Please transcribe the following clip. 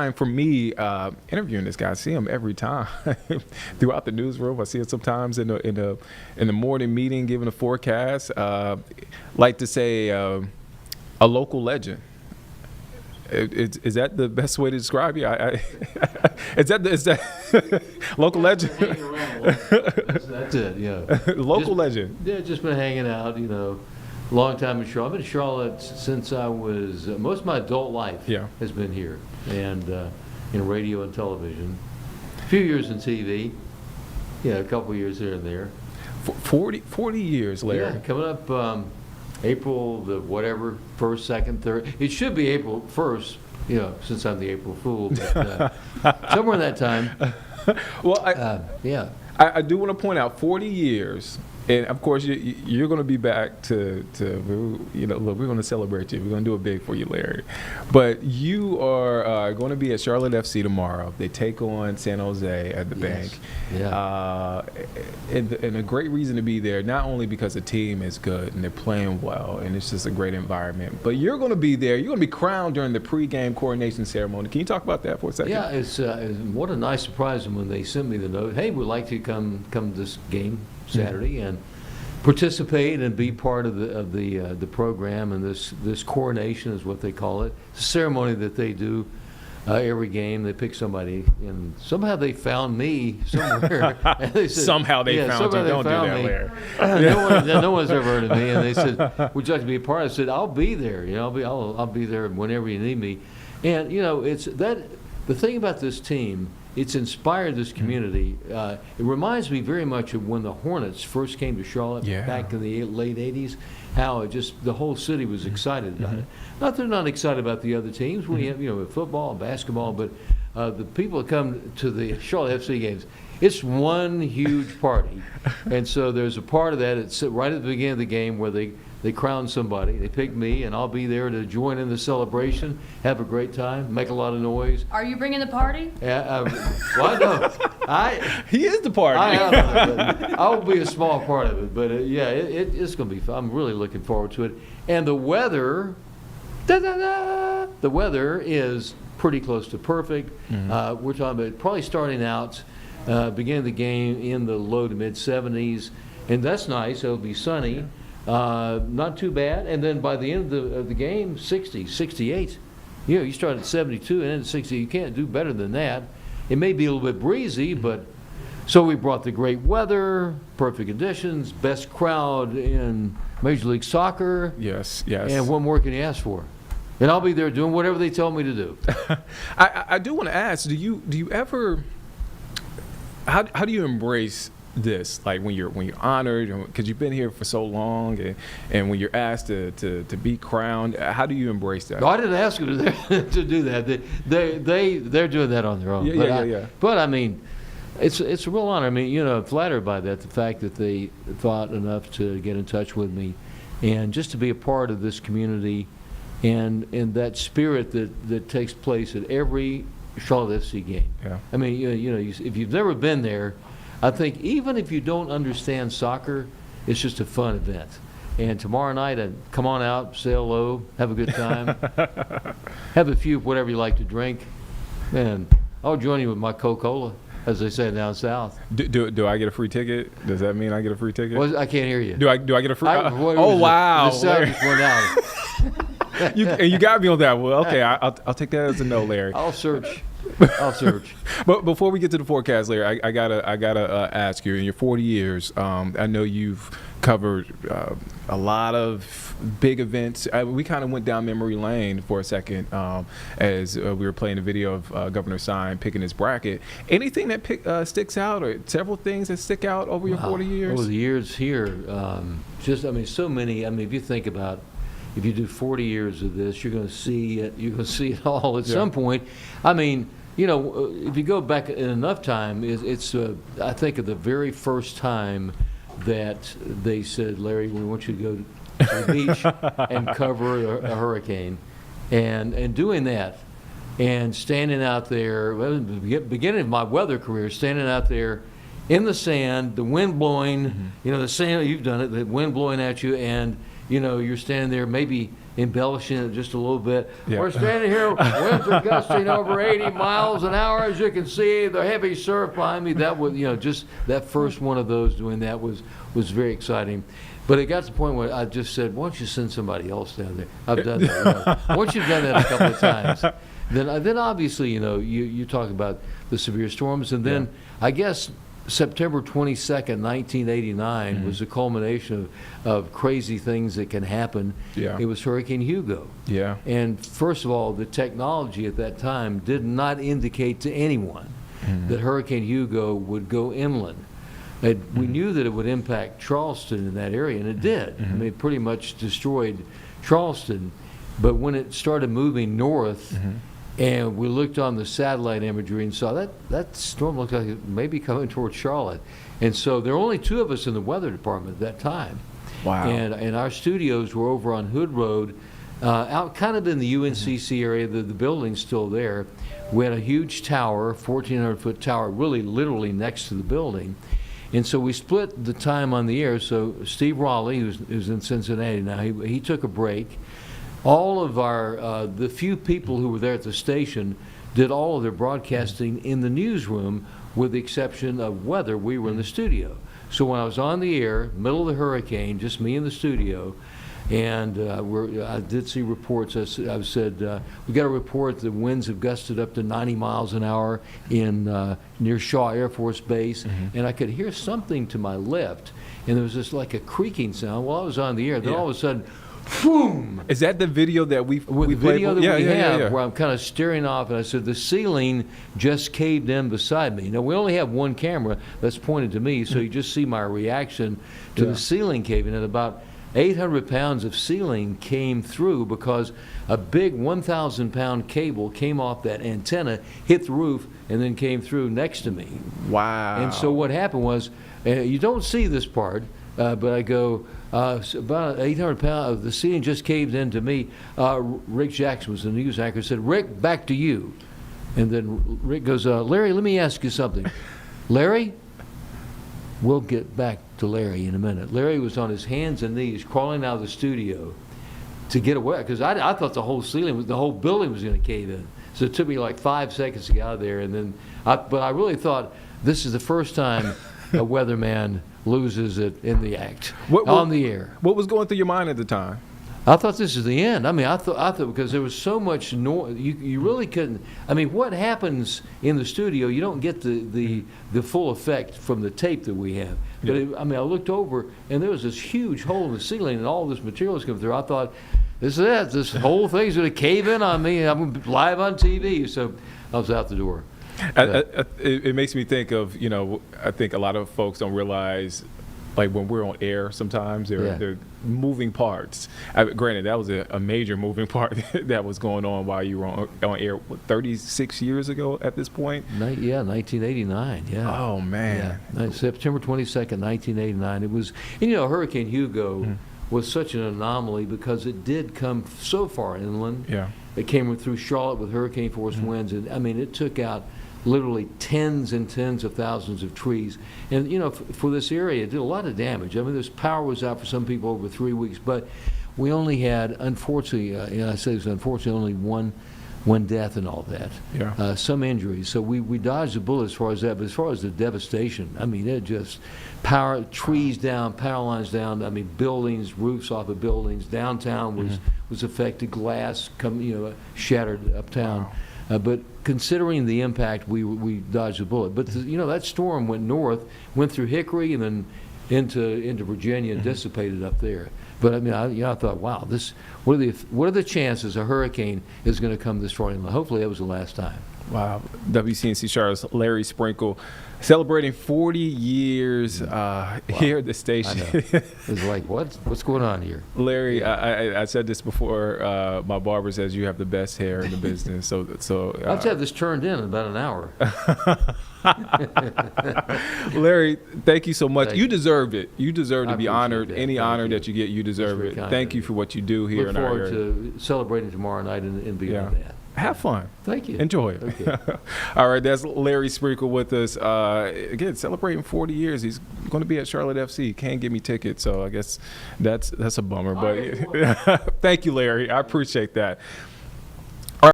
time for me interviewing this guy. I see him every time throughout the newsroom. I see him sometimes in the morning meeting giving a forecast. Like to say a local legend. Is that the best way to describe you? Is that local legend? That's it. Yeah. Local legend. Yeah, just been hanging out. Long time in Charlotte. I've been in Charlotte since I was most of my adult life. Yeah. Has been here, and in radio and television. A few years in TV. Yeah, a couple years here and there. 40 years, Larry. Yeah, coming up April the whatever 1st, 2nd, 3rd. It should be April 1st. Since I'm the April Fool, but somewhere in that time. Well, yeah. I do want to point out 40 years. And of course, you're going to be back to look, we're going to celebrate you. We're going to do it big for you, Larry. But you are going to be at Charlotte FC tomorrow. They take on San Jose at the bank. Yeah. And a great reason to be there, not only because the team is good and they're playing well and it's just a great environment, but you're going to be there. You're going to be crowned during the pregame coronation ceremony. Can you talk about that for a second? Yeah, it's what a nice surprise when they sent me the note. Hey, we'd like to come to this game Saturday and participate and be part of the program, and this coronation is what they call it. It's a ceremony that they do every game. They pick somebody, and somehow they found me somewhere. And they said, somehow they found you. Don't do that, Larry. No one's ever heard of me, and they said, "Would you like to be a part?" I said, "I'll be there. I'll be there whenever you need me." And it's that the thing about this team. It's inspired this community. It reminds me very much of when the Hornets first came to Charlotte back in the late 80s, how the whole city was excited about it. Not they're not excited about the other teams. We have, football and basketball, but the people that come to the Charlotte FC games, it's one huge party. And so there's a part of that. It's right at the beginning of the game where they crown somebody. They pick me, and I'll be there to join in the celebration, have a great time, make a lot of noise. Are you bringing the party? Well, no. He is the party. I'll be a small part of it, but it's going to be fun. I'm really looking forward to it. And the weather, the weather is pretty close to perfect. We're talking about probably starting out, beginning of the game in the low to mid 70s, and that's nice. It'll be sunny. Not too bad, and then by the end of the game, 60, 68. You start at 72 and end at 60. You can't do better than that. It may be a little bit breezy, but so we brought the great weather, perfect conditions, best crowd in Major League Soccer. Yes. And what more can you ask for? And I'll be there doing whatever they tell me to do. I do want to ask, do you ever? How do you embrace this, like when you're honored, because you've been here for so long, and when you're asked to be crowned, how do you embrace that? No, I didn't ask them to do that. They're doing that on their own. Yeah. But I mean, it's a real honor. I mean, I'm flattered by that. The fact that they thought enough to get in touch with me, and just to be a part of this community, and that spirit that takes place at every Charlotte FC game. Yeah. I mean, if you've never been there, I think even if you don't understand soccer, it's just a fun event. And tomorrow night, come on out, say hello, have a good time, have a few whatever you like to drink, and I'll join you with my Coca-Cola, as they say down south. Do I get a free ticket? Does that mean I get a free ticket? Well, I can't hear you. Do I get a free? Oh wow! The sound just went out. you got me on that. Well, okay, I'll take that as a no, Larry. I'll search. But before we get to the forecast, Larry, I gotta ask you. In your 40 years, I know you've covered a lot of big events. We kind of went down memory lane for a second as we were playing a video of Governor Sign picking his bracket. Anything that sticks out, or several things that stick out over your 40 years? Over the years here, so many. I mean, if you think about. If you do 40 years of this, you're going to see it. You're going to see it all at some point. I mean, if you go back in enough time, it's I think of the very first time that they said, Larry, we want you to go to the beach and cover a hurricane, and doing that, and standing out there. Well, the beginning of my weather career, standing out there in the sand, the wind blowing. The sand. You've done it. The wind blowing at you, and you're standing there maybe embellishing it just a little bit. Yeah. We're standing here, winds are gusting over 80 miles an hour. As you can see, the heavy surf behind me. That was, just that first one of those doing that was very exciting. But it got to the point where I just said, why don't you send somebody else down there? I've done that. Once you've done that a couple of times, then obviously, you talk about the severe storms. And then I guess September 22nd, 1989 was the culmination of crazy things that can happen. Yeah. It was Hurricane Hugo. Yeah. And first of all, the technology at that time did not indicate to anyone that Hurricane Hugo would go inland. We knew that it would impact Charleston in that area, and it did. I mean, it pretty much destroyed Charleston. But when it started moving north, and we looked on the satellite imagery and saw that storm looked like it may be coming towards Charlotte. And so there were only two of us in the weather department at that time. Wow. And our studios were over on Hood Road, out kind of in the UNCC area. The building's still there. We had a huge tower, 1,400-foot tower, really literally next to the building. And so we split the time on the air. So Steve Raleigh, who's in Cincinnati now, he took a break. All of the few people who were there at the station did all of their broadcasting in the newsroom, with the exception of weather. We were in the studio. So when I was on the air, middle of the hurricane, just me in the studio, and I did see reports. I said, we got a report the winds have gusted up to 90 miles an hour in near Shaw Air Force Base, and I could hear something to my left, and there was just like a creaking sound while I was on the air. Then all of a sudden, boom! Is that the video that we The video that we have, yeah. where I'm kind of staring off, and I said, the ceiling just caved in beside me. Now, we only have one camera that's pointed to me, so you just see my reaction to the ceiling caving. And about 800 pounds of ceiling came through because a big 1,000-pound cable came off that antenna, hit the roof, and then came through next to me. Wow. And so what happened was, you don't see this part, but I go, about 800 pounds of the ceiling just caved into me. Rick Jackson was the news anchor, said, Rick, back to you. And then Rick goes, Larry, let me ask you something. Larry? We'll get back to Larry in a minute. Larry was on his hands and knees crawling out of the studio to get away, because I thought the whole building was going to cave in. So it took me like 5 seconds to get out of there. And then, but I really thought this is the first time a weatherman loses it in the act on the air. What was going through your mind at the time? I thought this is the end. I mean, I thought because there was so much noise, you really couldn't. I mean, what happens in the studio, you don't get the full effect from the tape that we have. But I mean, I looked over and there was this huge hole in the ceiling, and all this material was coming through. I thought, this is it. This whole thing's going to cave in on me. I'm live on TV. So I was out the door. It makes me think of, I think a lot of folks don't realize, like when we're on air sometimes, there are moving parts. Granted, that was a major moving part that was going on while you were on air, 36 years ago at this point? 1989, yeah. Oh, man. Yeah. September 22nd, 1989. It was, and Hurricane Hugo was such an anomaly because it did come so far inland. Yeah. It came through Charlotte with hurricane force winds, and I mean, it took out literally tens and tens of thousands of trees. And, for this area, it did a lot of damage. I mean, this power was out for some people over 3 weeks, but we only had, unfortunately, I say this, unfortunately, only one death and all that. Yeah. Some injuries. So we dodged the bullet as far as that, but as far as the devastation, I mean, it just trees down, power lines down, I mean, buildings, roofs off of buildings. Downtown was affected, glass shattered uptown. Wow. But considering the impact, we dodged a bullet. But that storm went north, went through Hickory, and then into Virginia and dissipated up there. But I mean, I thought, wow, what are the chances a hurricane is going to come this far inland? Hopefully, that was the last time. Wow. WCNC Charlotte's Larry Sprinkle celebrating 40 years here at the station. I know. It's like, what's going on here? Larry, I said this before. My barber says you have the best hair in the business. So I'll have this turned in about an hour. Larry, thank you so much. You deserved it. You deserve to be honored. That. Any honor that you get, you deserve it. Thank you for what you do here in our area. Look forward to celebrating tomorrow night and beyond that. Have fun. Thank you. Enjoy it. Okay. All right, that's Larry Sprinkle with us. Again, celebrating 40 years. He's going to be at Charlotte FC. Can't get me tickets, so I guess that's a bummer. But thank you, Larry. I appreciate that.